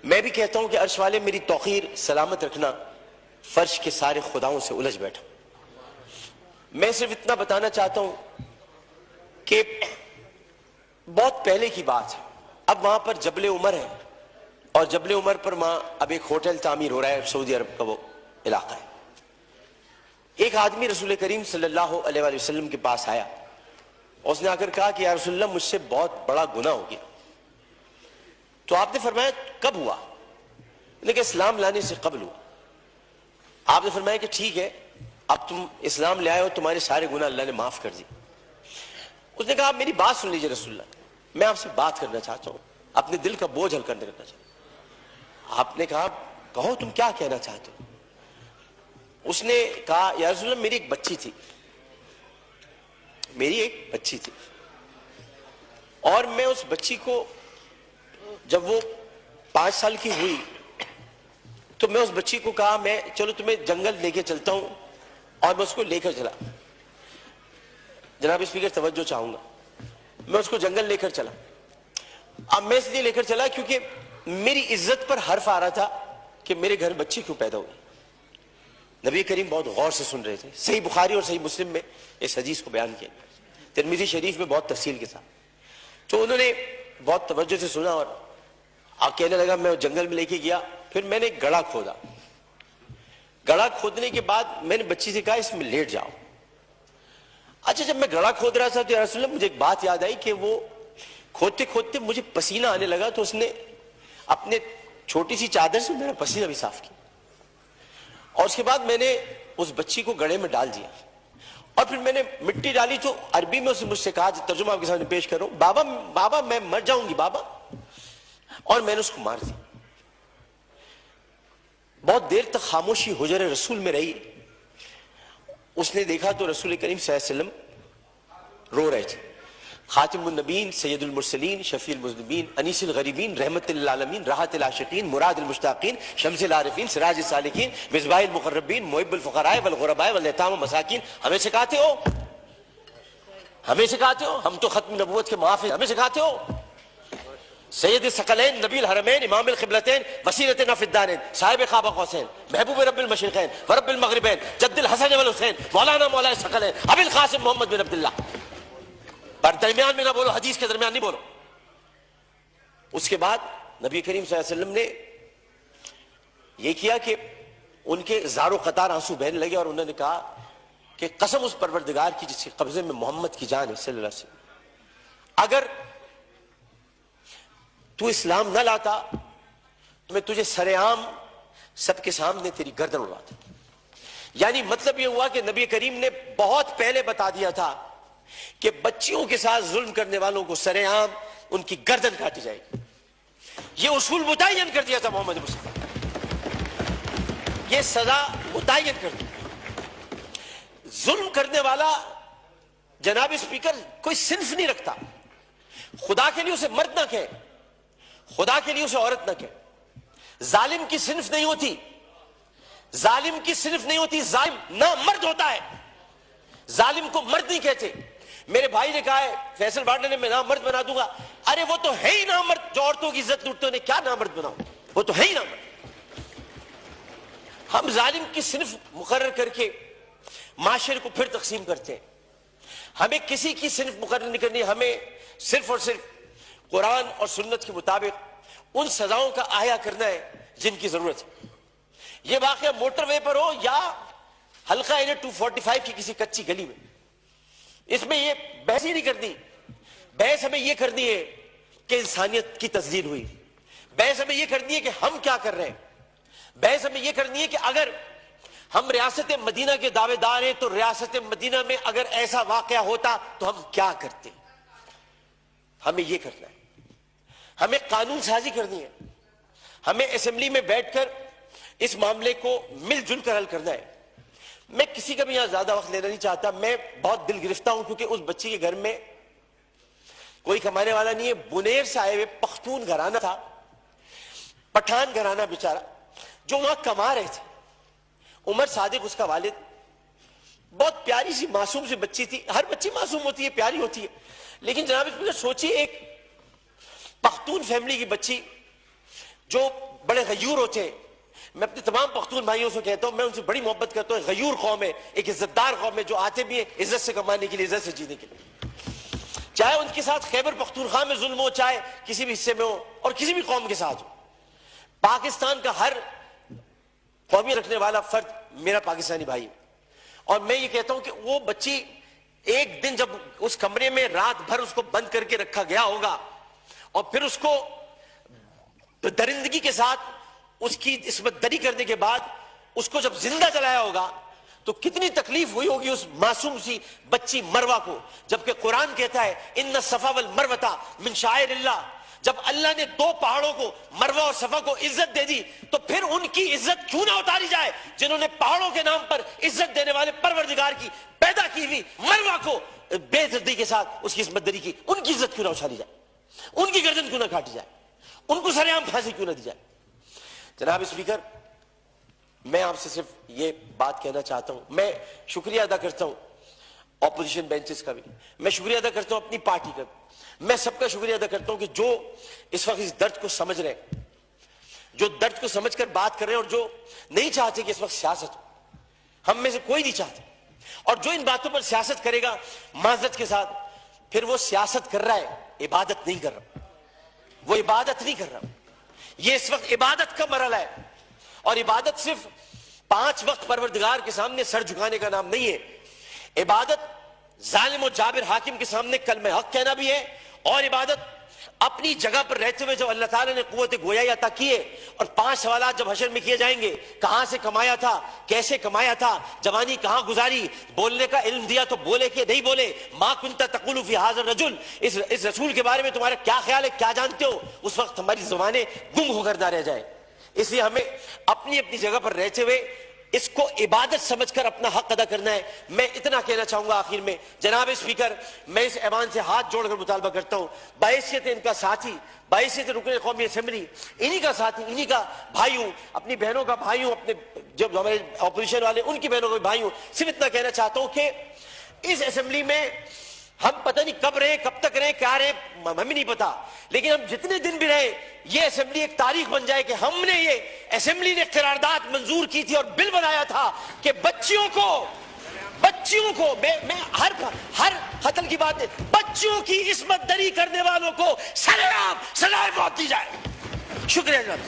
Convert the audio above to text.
میں بھی کہتا ہوں کہ عرش والے میری توقیر سلامت رکھنا، فرش کے سارے خداؤں سے الجھ بیٹھا۔ میں صرف اتنا بتانا چاہتا ہوں کہ بہت پہلے کی بات ہے، اب وہاں پر جبل عمر ہے، اور جبل عمر پر وہاں اب ایک ہوٹل تعمیر ہو رہا ہے، سعودی عرب کا وہ علاقہ ہے۔ ایک آدمی رسول کریم صلی اللہ علیہ وآلہ وسلم کے پاس آیا، اس نے آ کر کہا کہ یا رسول اللہ مجھ سے بہت بڑا گناہ ہو گیا۔ تو آپ نے فرمایا کب ہوا؟ لیکن اسلام لانے سے قبل ہوا۔ آپ نے فرمایا کہ ٹھیک ہے، اب تم اسلام لے آئے ہو، تمہارے سارے گناہ اللہ نے معاف کر دی۔ اس نے کہا آپ میری بات سن لیجئے رسول اللہ، میں آپ سے بات کرنا چاہتا ہوں، اپنے دل کا بوجھ ہلکا کرنا چاہتا ہوں۔ آپ نے کہا کہو تم کیا کہنا چاہتے ہو؟ اس نے کہا یا رسول اللہ میری ایک بچی تھی، اور میں اس بچی کو جب وہ 5 سال کی ہوئی تو میں اس بچی کو کہا میں چلو تمہیں جنگل لے کے چلتا ہوں، اور میں اس کو لے کر چلا۔ جناب اسپیکر توجہ چاہوں گا، میں اس کو جنگل لے کر چلا۔ اب میں اس لیے لے کر چلا کیونکہ میری عزت پر حرف آ رہا تھا کہ میرے گھر بچی کیوں پیدا ہوئی۔ نبی کریم بہت غور سے سن رہے تھے، صحیح بخاری اور صحیح مسلم میں اس حدیث کو بیان کیا، ترمذی شریف میں بہت تفصیل کے ساتھ۔ تو انہوں نے بہت توجہ سے سنا اور آپ کہنے لگا میں جنگل میں لے کے گیا، پھر میں نے گڑھا کھودا۔ گڑھا کھودنے کے بعد میں نے بچی سے کہا اس میں لیٹ جاؤ۔ اچھا جب میں گڑھا کھود رہا تھا تو یا رسول اللہ مجھے ایک بات یاد آئی کہ وہ کھودتے کھودتے مجھے پسینہ آنے لگا، تو اس نے اپنے چھوٹی سی چادر سے میرا پسینہ بھی صاف کیا، اور اس کے بعد میں نے اس بچی کو گڑھے میں ڈال دیا، اور پھر میں نے مٹی ڈالی تو عربی میں اسے مجھ سے کہا، ترجمہ آپ کے سامنے پیش کروں، بابا میں مر جاؤں گی بابا، اور میں نے اس کو مار دیا۔ بہت دیر تک خاموشی حجر رسول میں رہی۔ اس نے دیکھا تو رسول کریم صلی اللہ علیہ وسلم رو رہے تھے، خاتم النبیین، سید المرسلین، شفیع المذنبین، انیس الغریبین، رحمت للعالمین، راحت العاشقین، مراد المشتاقین، شمس العارفین، سراج السالکین، مصباح المقربین، محب الفقراء والغرباء والیتام والمساکین۔ ہمیں سکھاتے ہو، ہم تو ختم نبوت کے محافظ، ہمیں سکھاتے ہو، سید الثقلین، نبی الحرمین، امام القبلتین، وسیلتنا فی الدارین، صاحب قاب قوسین، محبوب رب المشرقین ورب المغربین، جد الحسن والحسین، مولانا مولا الثقلین، ابی القاسم محمد بن عبداللہ۔ پر درمیان میں نہ بولو، حدیث کے درمیان نہیں بولو۔ اس کے بعد نبی کریم صلی اللہ علیہ وسلم نے یہ کیا کہ ان کے زار و قطار آنسو بہنے لگے، اور انہوں نے کہا کہ قسم اس پروردگار کی جس کے قبضے میں محمد کی جان ہے صلی اللہ علیہ وسلم، اگر تو اسلام نہ لاتا تو میں تجھے سر عام سب کے سامنے تیری گردن اڑاتا۔ یعنی مطلب یہ ہوا کہ نبی کریم نے بہت پہلے بتا دیا تھا کہ بچیوں کے ساتھ ظلم کرنے والوں کو سر عام ان کی گردن کاٹی جائے گی۔ یہ اصول متعین کر دیا تھا محمد مصطفیٰ، یہ سزا متعین کر دی۔ ظلم کرنے والا جناب اسپیکر کوئی صنف نہیں رکھتا، خدا کے لیے اسے مرد نہ کہے، خدا کے لیے اسے عورت نہ کہے۔ ظالم کی صنف نہیں ہوتی، ظالم کی صنف نہیں ہوتی، ظالم نہ مرد ہوتا ہے، ظالم کو مرد نہیں کہتے۔ میرے بھائی نے کہا ہے فیصل بارڈر نے میں نامرد بنا دوں گا، ارے وہ تو ہے ہی نامرد، جو عورتوں کی عزت لوٹتے انہیں کیا نامرد بناؤں، وہ تو ہے ہی نامرد۔ ہم ظالم کی صنف مقرر کر کے معاشرے کو پھر تقسیم کرتے ہیں۔ ہمیں کسی کی صنف مقرر نہیں کرنی، ہمیں صرف اور صرف قرآن اور سنت کے مطابق ان سزاؤں کا احیا کرنا ہے جن کی ضرورت ہے۔ یہ واقعہ موٹر وے پر ہو یا حلقہ این 245 کی کسی کچی گلی میں، اس میں یہ بحث ہی نہیں کرنی۔ بحث ہمیں یہ کرنی ہے کہ انسانیت کی تزلیل ہوئی، بحث ہمیں یہ کرنی ہے کہ ہم کیا کر رہے ہیں، بحث ہمیں یہ کرنی ہے کہ اگر ہم ریاست مدینہ کے دعوے دار ہیں تو ریاست مدینہ میں اگر ایسا واقعہ ہوتا تو ہم کیا کرتے۔ ہمیں یہ کرنا ہے، ہمیں قانون سازی کرنی ہے، ہمیں اسمبلی میں بیٹھ کر اس معاملے کو مل جل کر حل کرنا ہے۔ میں کسی کا بھی یہاں زیادہ وقت لینا نہیں چاہتا، میں بہت دل گرفتہ ہوں کیونکہ اس بچی کے گھر میں کوئی کمانے والا نہیں ہے، بنیر سے آئے ہوئے پختون گھرانہ تھا، پٹھان گھرانہ بیچارہ، جو وہاں کما رہے تھے۔ عمر صادق اس کا والد، بہت پیاری سی معصوم سی بچی تھی، ہر بچی معصوم ہوتی ہے، پیاری ہوتی ہے، لیکن جناب اس میں سوچیے ایک پختون فیملی کی بچی جو بڑے غیور ہوتے ہیں. میں اپنے تمام پختون بھائیوں سے کہتا ہوں, میں ان سے بڑی محبت کرتا ہوں. غیور قوم ہے, ایک عزت دار قوم ہے, جو آتے بھی ہیں عزت سے کمانے کے لیے, عزت سے جینے کے لیے. چاہے ان کے ساتھ خیبر پختونخوا میں ظلم ہو, چاہے کسی بھی حصے میں ہو, اور کسی بھی قوم کے ساتھ ہو. پاکستان کا ہر قومی رکھنے والا فرد میرا پاکستانی بھائی. اور میں یہ کہتا ہوں کہ وہ بچی ایک دن جب اس کمرے میں رات بھر اس کو بند کر کے رکھا گیا ہوگا, اور پھر اس کو درندگی کے ساتھ اس کی عصمت دری کرنے کے بعد اس کو جب زندہ جلایا ہوگا, تو کتنی تکلیف ہوئی ہوگی اس معصوم سی بچی مروہ کو. جبکہ قرآن کہتا ہے ان الصفا والمروہ من شعائر اللہ. جب اللہ نے دو پہاڑوں کو, مروہ اور صفا کو, عزت دے دی, تو پھر ان کی عزت کیوں نہ اتاری جائے جنہوں نے پہاڑوں کے نام پر عزت دینے والے پروردگار کی پیدا کی ہوئی مروہ کو بے دردی کے ساتھ اس کی عصمت دری کی. ان کی عزت کیوں نہ اچھالی جائے, ان کی گردن کیوں نہ کاٹی جائے, ان کو سر عام پھانسی کیوں نہ دی جائے. جناب اسپیکر, میں آپ سے صرف یہ بات کہنا چاہتا ہوں. میں شکریہ ادا کرتا ہوں اپوزیشن بینچز کا بھی, میں شکریہ ادا کرتا ہوں اپنی پارٹی کا بھی, میں سب کا شکریہ ادا کرتا ہوں کہ جو اس وقت اس درد کو سمجھ رہے ہیں, جو درد کو سمجھ کر بات کر رہے ہیں, اور جو نہیں چاہتے کہ اس وقت سیاست ہو. ہم میں سے کوئی نہیں چاہتا, اور جو ان باتوں پر سیاست کرے گا معذرت کے ساتھ, پھر وہ سیاست کر رہا ہے, عبادت نہیں کر رہا. وہ عبادت نہیں کر رہا. یہ اس وقت عبادت کا مرحلہ ہے, اور عبادت صرف 5 وقت پروردگار کے سامنے سر جھکانے کا نام نہیں ہے. عبادت ظالم و جابر حاکم کے سامنے کلمہ حق کہنا بھی ہے, اور عبادت اپنی جگہ پر رہتے ہوئے جب اللہ تعالیٰ نے قوت گویائی عطا کیے, اور 5 سوالات جب حشر میں کیے جائیں گے, کہاں سے کمایا تھا, کیسے کمایا تھا, جوانی کہاں گزاری, بولنے کا علم دیا تو بولے کہ نہیں بولے, ما کنت تقول فی ھذا الرجل, اس رسول کے بارے میں تمہارا کیا خیال ہے, کیا جانتے ہو, اس وقت ہماری زبانیں گنگ ہو کر نہ رہ جائیں. اس لیے ہمیں اپنی اپنی جگہ پر رہتے ہوئے اس کو عبادت سمجھ کر اپنا حق ادا کرنا ہے. میں اتنا کہنا چاہوں گا آخر میں, جناب اسپیکر, میں اس ایوان سے ہاتھ جوڑ کر مطالبہ کرتا ہوں, بحیثیت ان کا ساتھی, بحیثیت رکن قومی اسمبلی, انہی کا ساتھی, انہی کا بھائیوں, اپنی بہنوں کا بھائیوں, اپنے جب ہمارے اپوزیشن والے ان کی بہنوں کا بھائیوں, صرف اتنا کہنا چاہتا ہوں کہ اس اسمبلی میں ہم پتہ نہیں کب رہے, کب تک رہے, کیا رہے, ہمیں نہیں پتا, لیکن ہم جتنے دن بھی رہے, یہ اسمبلی ایک تاریخ بن جائے کہ ہم نے, یہ اسمبلی نے قرارداد منظور کی تھی اور بل بنایا تھا کہ بچیوں کو میں ہر قتل کی بات ہے, بچیوں کی عصمت دری کرنے والوں کو سر عام سزائے موت دی جائے. شکریہ جناب.